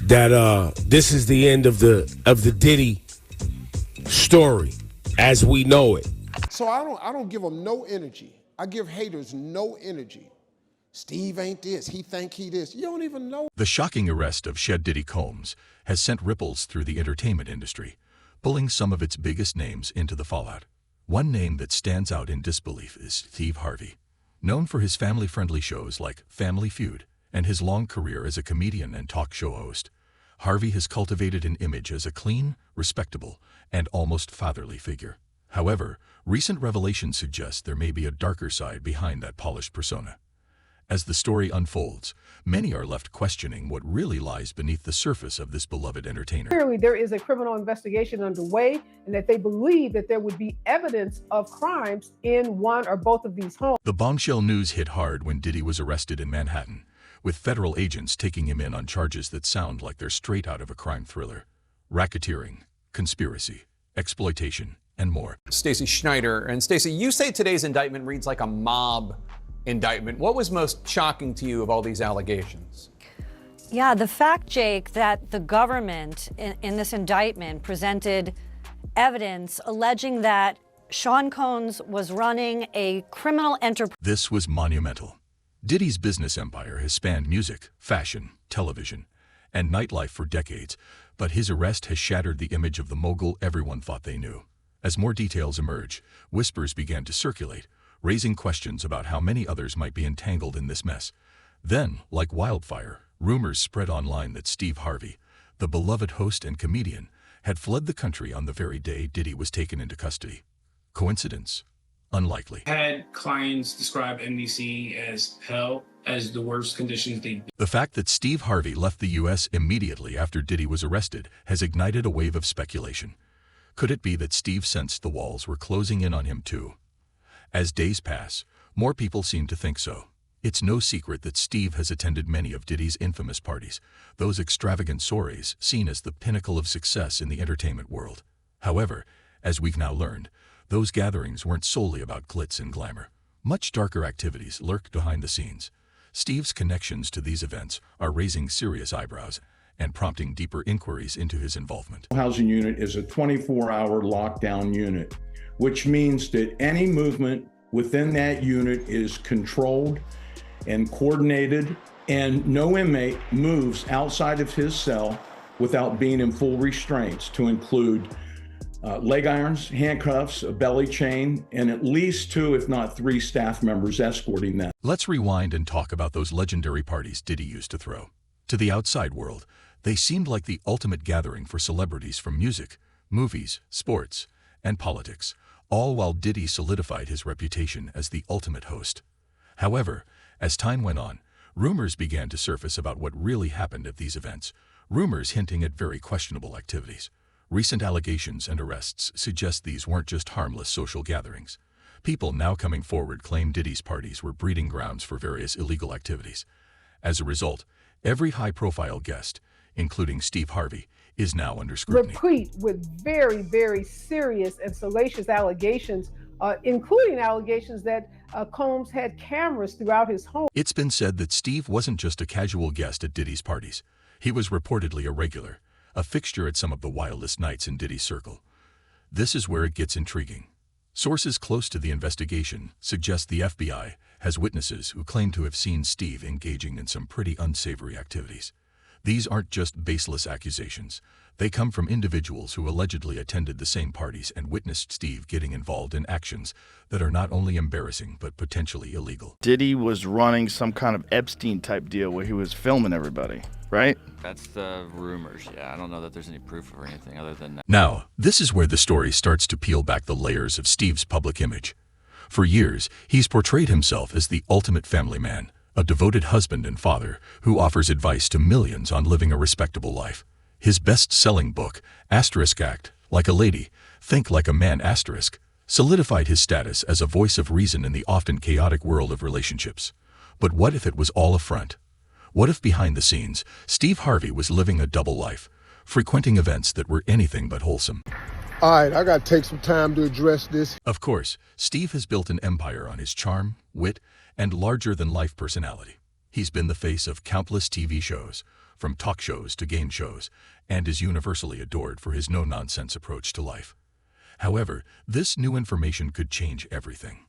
that this is the end of the Diddy story as we know it. So I don't give them no energy. I give haters no energy. Steve ain't this, he think he this. You don't even know. The shocking arrest of Shed Diddy Combs has sent ripples through the entertainment industry, pulling some of its biggest names into the fallout. One name that stands out in disbelief is Steve Harvey. Known for his family-friendly shows like Family Feud and his long career as a comedian and talk show host, Harvey has cultivated an image as a clean, respectable, and almost fatherly figure. However, recent revelations suggest there may be a darker side behind that polished persona. As the story unfolds, many are left questioning what really lies beneath the surface of this beloved entertainer. Clearly, there is a criminal investigation underway, and that they believe that there would be evidence of crimes in one or both of these homes. The bombshell news hit hard when Diddy was arrested in Manhattan, with federal agents taking him in on charges that sound like they're straight out of a crime thriller: racketeering, conspiracy, exploitation, and more. Stacey Schneider. And Stacey, you say today's indictment reads like a mob indictment. What was most shocking to you of all these allegations? Yeah, the fact, Jake, that the government in this indictment presented evidence alleging that Sean Combs was running a criminal enterprise. This was monumental. Diddy's business empire has spanned music, fashion, television, and nightlife for decades, but his arrest has shattered the image of the mogul everyone thought they knew. As more details emerge, whispers began to circulate, raising questions about how many others might be entangled in this mess. Then, like wildfire, rumors spread online that Steve Harvey, the beloved host and comedian, had fled the country on the very day Diddy was taken into custody. Coincidence? Unlikely. Had clients describe NBC as hell, as the worst conditions they. The fact that Steve Harvey left the U.S. immediately after Diddy was arrested has ignited a wave of speculation. Could it be that Steve sensed the walls were closing in on him too? As days pass, more people seem to think so. It's no secret that Steve has attended many of Diddy's infamous parties, those extravagant soirees seen as the pinnacle of success in the entertainment world. However, as we've now learned, those gatherings weren't solely about glitz and glamour. Much darker activities lurked behind the scenes. Steve's connections to these events are raising serious eyebrows and prompting deeper inquiries into his involvement. Housing unit is a 24-hour lockdown unit, which means that any movement within that unit is controlled and coordinated, and no inmate moves outside of his cell without being in full restraints, to include leg irons, handcuffs, a belly chain, and at least 2, if not 3 staff members escorting them. Let's rewind and talk about those legendary parties Diddy used to throw. To the outside world, they seemed like the ultimate gathering for celebrities from music, movies, sports, and politics, all while Diddy solidified his reputation as the ultimate host. However, as time went on, rumors began to surface about what really happened at these events, rumors hinting at very questionable activities. Recent allegations and arrests suggest these weren't just harmless social gatherings. People now coming forward claim Diddy's parties were breeding grounds for various illegal activities. As a result, every high-profile guest, including Steve Harvey, is now under scrutiny. Replete with very, very serious and salacious allegations, including allegations that Combs had cameras throughout his home. It's been said that Steve wasn't just a casual guest at Diddy's parties. He was reportedly a regular, a fixture at some of the wildest nights in Diddy's circle. This is where it gets intriguing. Sources close to the investigation suggest the FBI has witnesses who claim to have seen Steve engaging in some pretty unsavory activities. These aren't just baseless accusations. They come from individuals who allegedly attended the same parties and witnessed Steve getting involved in actions that are not only embarrassing but potentially illegal. Diddy was running some kind of Epstein-type deal where he was filming everybody, right? That's the rumors, yeah. I don't know that there's any proof or anything other than that. Now, this is where the story starts to peel back the layers of Steve's public image. For years, he's portrayed himself as the ultimate family man, a devoted husband and father who offers advice to millions on living a respectable life. His best-selling book, Act Like a Lady, Think Like a Man solidified his status as a voice of reason in the often chaotic world of relationships. But what if it was all a front? What if behind the scenes, Steve Harvey was living a double life, frequenting events that were anything but wholesome? All right, I got to take some time to address this. Of course, Steve has built an empire on his charm, wit, and larger-than-life personality. He's been the face of countless TV shows, from talk shows to game shows, and is universally adored for his no-nonsense approach to life. However, this new information could change everything.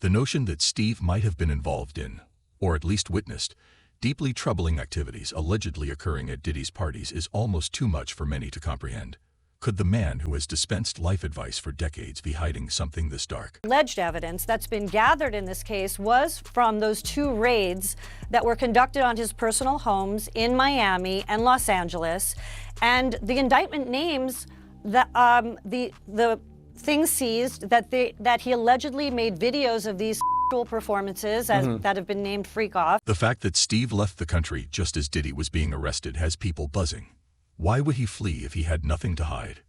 The notion that Steve might have been involved in, or at least witnessed, deeply troubling activities allegedly occurring at Diddy's parties is almost too much for many to comprehend. Could the man who has dispensed life advice for decades be hiding something this dark? Alleged evidence that's been gathered in this case was from those 2 raids that were conducted on his personal homes in Miami and Los Angeles. And the indictment names the things seized that he allegedly made videos of these performances that have been named Freak Off. The fact that Steve left the country just as Diddy was being arrested has people buzzing. Why would he flee if he had nothing to hide?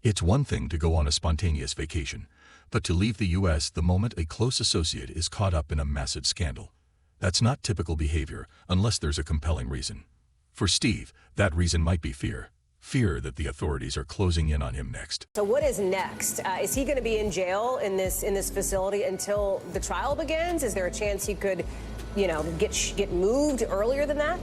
It's one thing to go on a spontaneous vacation, but to leave the U.S. the moment a close associate is caught up in a massive scandal. That's not typical behavior unless there's a compelling reason. For Steve, that reason might be fear. Fear that the authorities are closing in on him next. So what is next? Is he going to be in jail in this facility until the trial begins? Is there a chance he could, get moved earlier than that?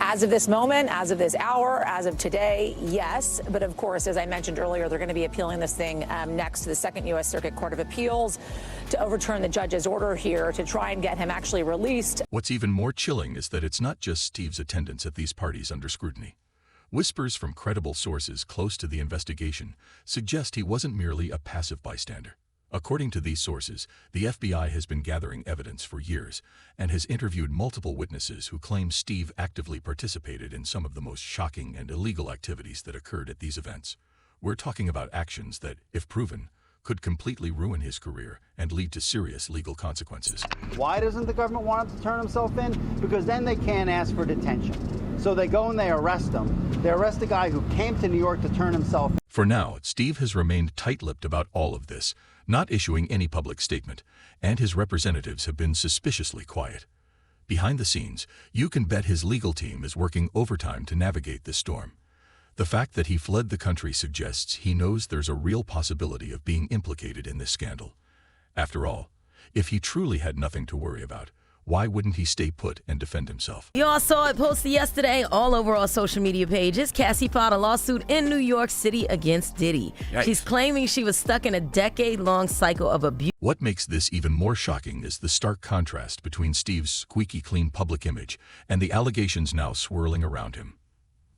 As of this moment, as of this hour, as of today, yes. But of course, as I mentioned earlier, they're going to be appealing this thing next to the Second U.S. Circuit Court of Appeals to overturn the judge's order here to try and get him actually released. What's even more chilling is that it's not just Steve's attendance at these parties under scrutiny. Whispers from credible sources close to the investigation suggest he wasn't merely a passive bystander. According to these sources, the FBI has been gathering evidence for years and has interviewed multiple witnesses who claim Steve actively participated in some of the most shocking and illegal activities that occurred at these events. We're talking about actions that, if proven, could completely ruin his career and lead to serious legal consequences. Why doesn't the government want him to turn himself in? Because then they can't ask for detention. So they go and they arrest him. They arrest a guy who came to New York to turn himself in. For now, Steve has remained tight-lipped about all of this, not issuing any public statement, and his representatives have been suspiciously quiet. Behind the scenes, you can bet his legal team is working overtime to navigate this storm. The fact that he fled the country suggests he knows there's a real possibility of being implicated in this scandal. After all, if he truly had nothing to worry about, why wouldn't he stay put and defend himself? You all saw it posted yesterday all over our social media pages. Cassie filed a lawsuit in New York City against Diddy. Yikes. She's claiming she was stuck in a decade-long cycle of abuse. What makes this even more shocking is the stark contrast between Steve's squeaky clean public image and the allegations now swirling around him.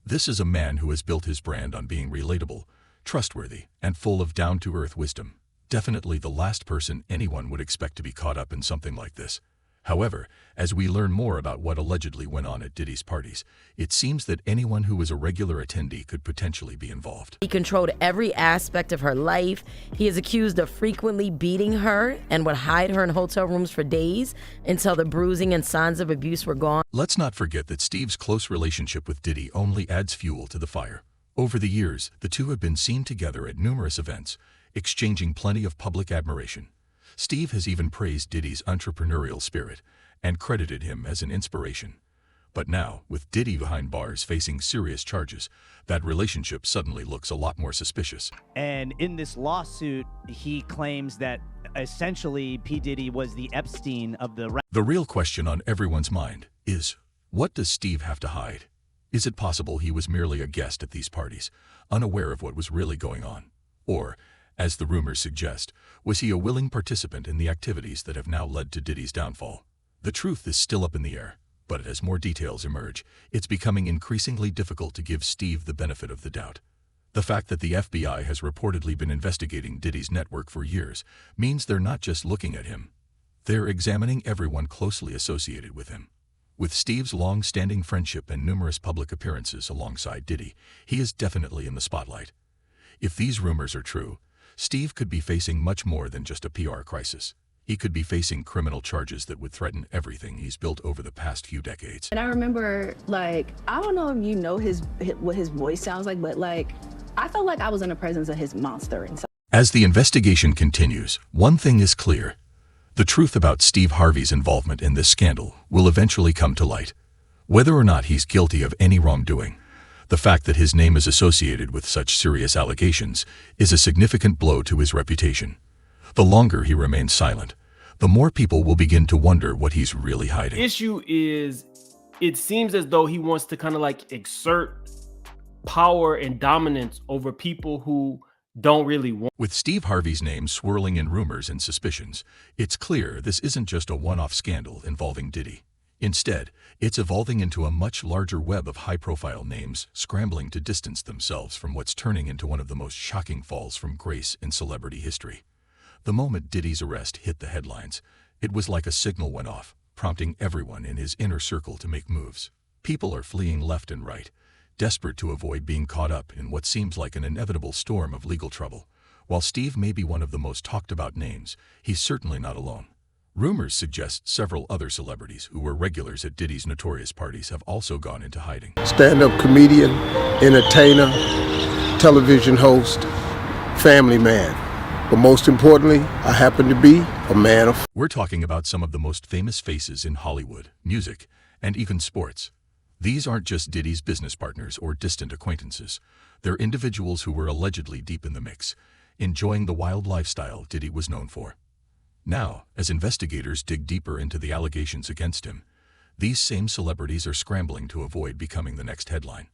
This is a man who has built his brand on being relatable, trustworthy, and full of down-to-earth wisdom. Definitely the last person anyone would expect to be caught up in something like this. However, as we learn more about what allegedly went on at Diddy's parties, it seems that anyone who was a regular attendee could potentially be involved. He controlled every aspect of her life. He is accused of frequently beating her and would hide her in hotel rooms for days until the bruising and signs of abuse were gone. Let's not forget that Steve's close relationship with Diddy only adds fuel to the fire. Over the years, the two have been seen together at numerous events, exchanging plenty of public admiration. Steve has even praised Diddy's entrepreneurial spirit and credited him as an inspiration. But now, with Diddy behind bars facing serious charges, that relationship suddenly looks a lot more suspicious. And in this lawsuit, he claims that essentially P. Diddy was the Epstein of the... The real question on everyone's mind is, what does Steve have to hide? Is it possible he was merely a guest at these parties, unaware of what was really going on? Or, as the rumors suggest, was he a willing participant in the activities that have now led to Diddy's downfall? The truth is still up in the air, but as more details emerge, it's becoming increasingly difficult to give Steve the benefit of the doubt. The fact that the FBI has reportedly been investigating Diddy's network for years means they're not just looking at him. They're examining everyone closely associated with him. With Steve's long-standing friendship and numerous public appearances alongside Diddy, he is definitely in the spotlight. If these rumors are true, Steve could be facing much more than just a PR crisis. He could be facing criminal charges that would threaten everything he's built over the past few decades. And I remember, I don't know if you know what his voice sounds like, but I felt like I was in the presence of his monster. As the investigation continues, one thing is clear. The truth about Steve Harvey's involvement in this scandal will eventually come to light. Whether or not he's guilty of any wrongdoing, the fact that his name is associated with such serious allegations is a significant blow to his reputation. The longer he remains silent, the more people will begin to wonder what he's really hiding. The issue is it seems as though he wants to kind of like exert power and dominance over people who don't really want. With Steve Harvey's name swirling in rumors and suspicions, it's clear this isn't just a one-off scandal involving Diddy. Instead, it's evolving into a much larger web of high-profile names scrambling to distance themselves from what's turning into one of the most shocking falls from grace in celebrity history. The moment Diddy's arrest hit the headlines, it was like a signal went off, prompting everyone in his inner circle to make moves. People are fleeing left and right, desperate to avoid being caught up in what seems like an inevitable storm of legal trouble. While Steve may be one of the most talked-about names, he's certainly not alone. Rumors suggest several other celebrities who were regulars at Diddy's Notorious parties have also gone into hiding. Stand-up comedian, entertainer, television host, family man. But most importantly, I happen to be a man of... We're talking about some of the most famous faces in Hollywood, music, and even sports. These aren't just Diddy's business partners or distant acquaintances. They're individuals who were allegedly deep in the mix, enjoying the wild lifestyle Diddy was known for. Now, as investigators dig deeper into the allegations against him, these same celebrities are scrambling to avoid becoming the next headline.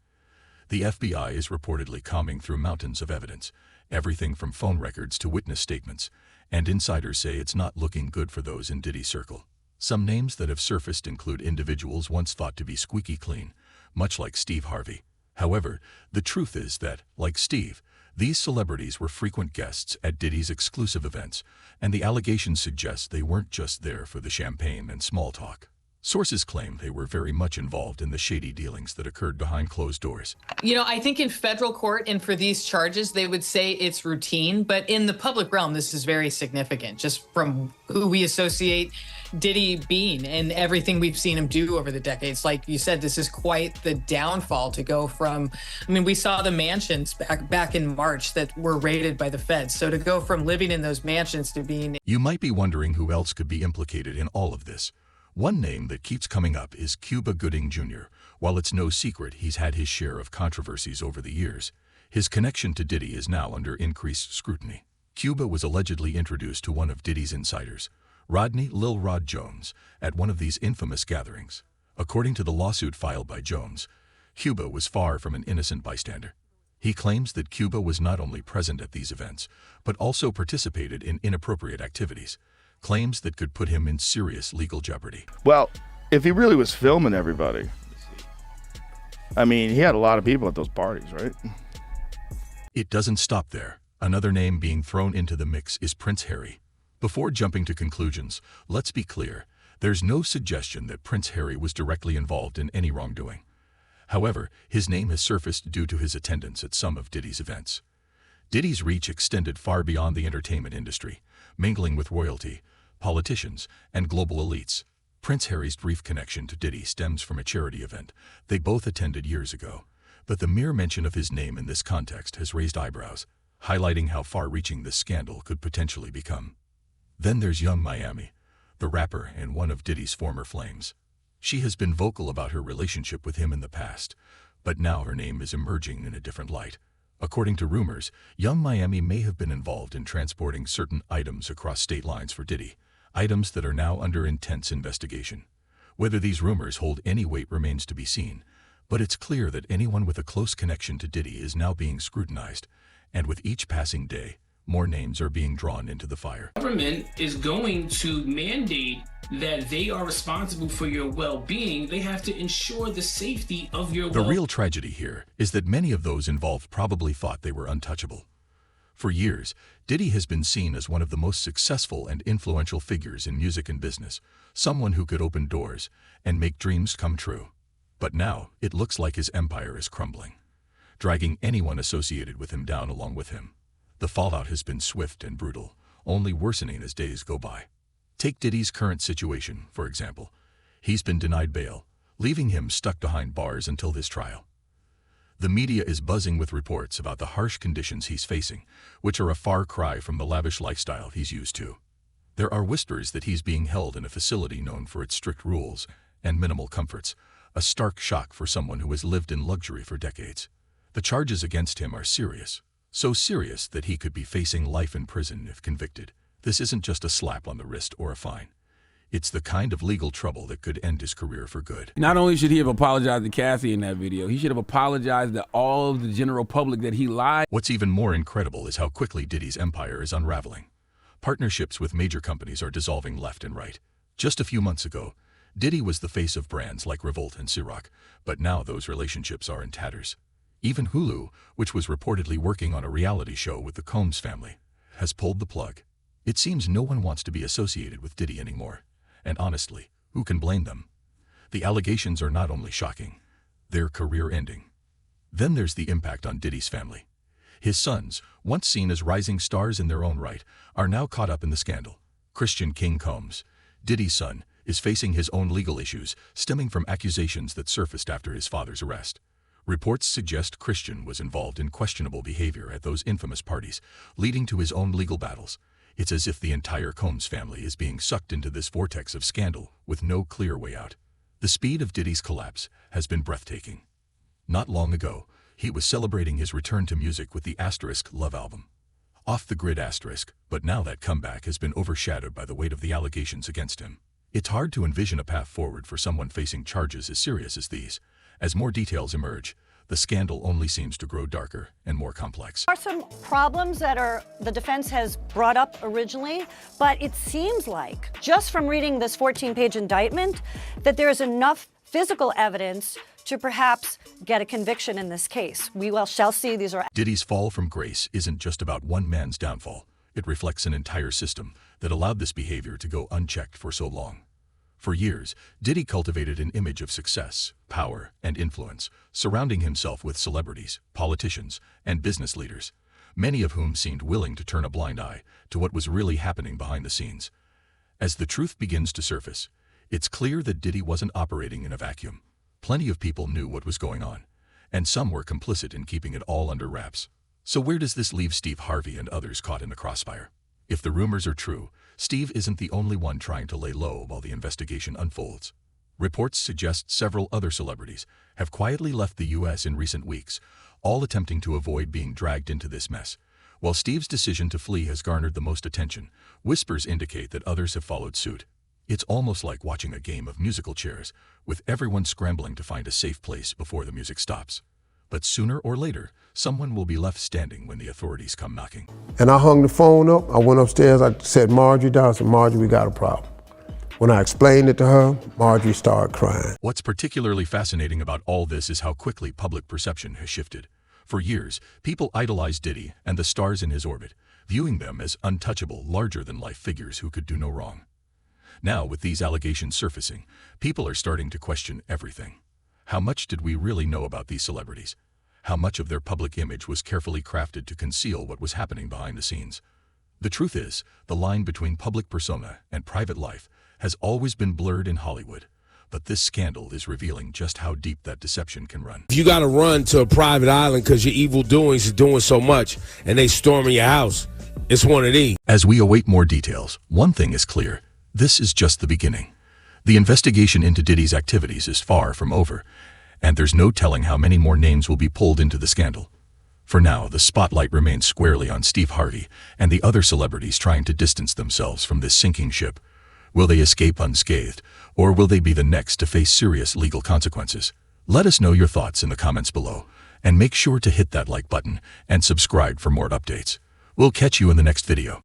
The FBI is reportedly combing through mountains of evidence, everything from phone records to witness statements, and insiders say it's not looking good for those in Diddy's circle. Some names that have surfaced include individuals once thought to be squeaky clean, much like Steve Harvey. However, the truth is that, like Steve, these celebrities were frequent guests at Diddy's exclusive events, and the allegations suggest they weren't just there for the champagne and small talk. Sources claim they were very much involved in the shady dealings that occurred behind closed doors. You know, I think in federal court and for these charges, they would say it's routine, but in the public realm, this is very significant, just from who we associate Diddy being and everything we've seen him do over the decades. Like you said, this is quite the downfall to go from, I mean, we saw the mansions back in March that were raided by the feds. So to go from living in those mansions to being... You might be wondering who else could be implicated in all of this. One name that keeps coming up is Cuba Gooding Jr. While it's no secret he's had his share of controversies over the years, his connection to Diddy is now under increased scrutiny. Cuba was allegedly introduced to one of Diddy's insiders, Rodney Lil Rod Jones, at one of these infamous gatherings. According to the lawsuit filed by Jones, Cuba was far from an innocent bystander. He claims that Cuba was not only present at these events, but also participated in inappropriate activities, claims that could put him in serious legal jeopardy. Well, if he really was filming everybody, I mean, he had a lot of people at those parties, right? It doesn't stop there. Another name being thrown into the mix is Prince Harry. Before jumping to conclusions, let's be clear. There's no suggestion that Prince Harry was directly involved in any wrongdoing. However, his name has surfaced due to his attendance at some of Diddy's events. Diddy's reach extended far beyond the entertainment industry, mingling with royalty, politicians, and global elites. Prince Harry's brief connection to Diddy stems from a charity event they both attended years ago, but the mere mention of his name in this context has raised eyebrows, highlighting how far-reaching this scandal could potentially become. Then there's Young Miami, the rapper and one of Diddy's former flames. She has been vocal about her relationship with him in the past, but now her name is emerging in a different light. According to rumors, Young Miami may have been involved in transporting certain items across state lines for Diddy, items that are now under intense investigation. Whether these rumors hold any weight remains to be seen, but it's clear that anyone with a close connection to Diddy is now being scrutinized, and with each passing day, more names are being drawn into the fire. The government is going to mandate that they are responsible for your well-being. They have to ensure the safety of your The real tragedy here is that many of those involved probably thought they were untouchable. For years, Diddy has been seen as one of the most successful and influential figures in music and business, someone who could open doors and make dreams come true. But now, it looks like his empire is crumbling, dragging anyone associated with him down along with him. The fallout has been swift and brutal, only worsening as days go by. Take Diddy's current situation, for example. He's been denied bail, leaving him stuck behind bars until his trial. The media is buzzing with reports about the harsh conditions he's facing, which are a far cry from the lavish lifestyle he's used to. There are whispers that he's being held in a facility known for its strict rules and minimal comforts, a stark shock for someone who has lived in luxury for decades. The charges against him are serious. So serious that he could be facing life in prison if convicted. This isn't just a slap on the wrist or a fine. It's the kind of legal trouble that could end his career for good. Not only should he have apologized to Cassie in that video, he should have apologized to all of the general public that he lied. What's even more incredible is how quickly Diddy's empire is unraveling. Partnerships with major companies are dissolving left and right. Just a few months ago, Diddy was the face of brands like Revolt and Ciroc, but now those relationships are in tatters. Even Hulu, which was reportedly working on a reality show with the Combs family, has pulled the plug. It seems no one wants to be associated with Diddy anymore. And honestly, who can blame them? The allegations are not only shocking, they're career-ending. Then there's the impact on Diddy's family. His sons, once seen as rising stars in their own right, are now caught up in the scandal. Christian King Combs, Diddy's son, is facing his own legal issues stemming from accusations that surfaced after his father's arrest. Reports suggest Christian was involved in questionable behavior at those infamous parties, leading to his own legal battles. It's as if the entire Combs family is being sucked into this vortex of scandal with no clear way out. The speed of Diddy's collapse has been breathtaking. Not long ago, he was celebrating his return to music with the Asterisk Love album. Off the grid Asterisk, but now that comeback has been overshadowed by the weight of the allegations against him. It's hard to envision a path forward for someone facing charges as serious as these. As more details emerge, the scandal only seems to grow darker and more complex. There are some problems that the defense has brought up originally, but it seems like, just from reading this 14-page indictment, that there is enough physical evidence to perhaps get a conviction in this case. We shall see. These are Diddy's fall from grace isn't just about one man's downfall. It reflects an entire system that allowed this behavior to go unchecked for so long. For years, Diddy cultivated an image of success, power, and influence, surrounding himself with celebrities, politicians, and business leaders, many of whom seemed willing to turn a blind eye to what was really happening behind the scenes. As the truth begins to surface, it's clear that Diddy wasn't operating in a vacuum. Plenty of people knew what was going on, and some were complicit in keeping it all under wraps. So where does this leave Steve Harvey and others caught in the crossfire? If the rumors are true, Steve isn't the only one trying to lay low while the investigation unfolds. Reports suggest several other celebrities have quietly left the U.S. in recent weeks, all attempting to avoid being dragged into this mess. While Steve's decision to flee has garnered the most attention, whispers indicate that others have followed suit. It's almost like watching a game of musical chairs, with everyone scrambling to find a safe place before the music stops. But sooner or later, someone will be left standing when the authorities come knocking. And I hung the phone up. I went upstairs. I said, Marjorie down. I said, Marjorie, we got a problem. When I explained it to her, Marjorie started crying. What's particularly fascinating about all this is how quickly public perception has shifted. For years, people idolized Diddy and the stars in his orbit, viewing them as untouchable, larger-than-life figures who could do no wrong. Now, with these allegations surfacing, people are starting to question everything. How much did we really know about these celebrities? How much of their public image was carefully crafted to conceal what was happening behind the scenes? The truth is, the line between public persona and private life has always been blurred in Hollywood, but this scandal is revealing just how deep that deception can run. If you got to run to a private island because your evil doings is doing so much and they storming your house, it's one of these. As we await more details, one thing is clear. This is just the beginning. The investigation into Diddy's activities is far from over, and there's no telling how many more names will be pulled into the scandal. For now, the spotlight remains squarely on Steve Harvey and the other celebrities trying to distance themselves from this sinking ship. Will they escape unscathed, or will they be the next to face serious legal consequences? Let us know your thoughts in the comments below, and make sure to hit that like button and subscribe for more updates. We'll catch you in the next video.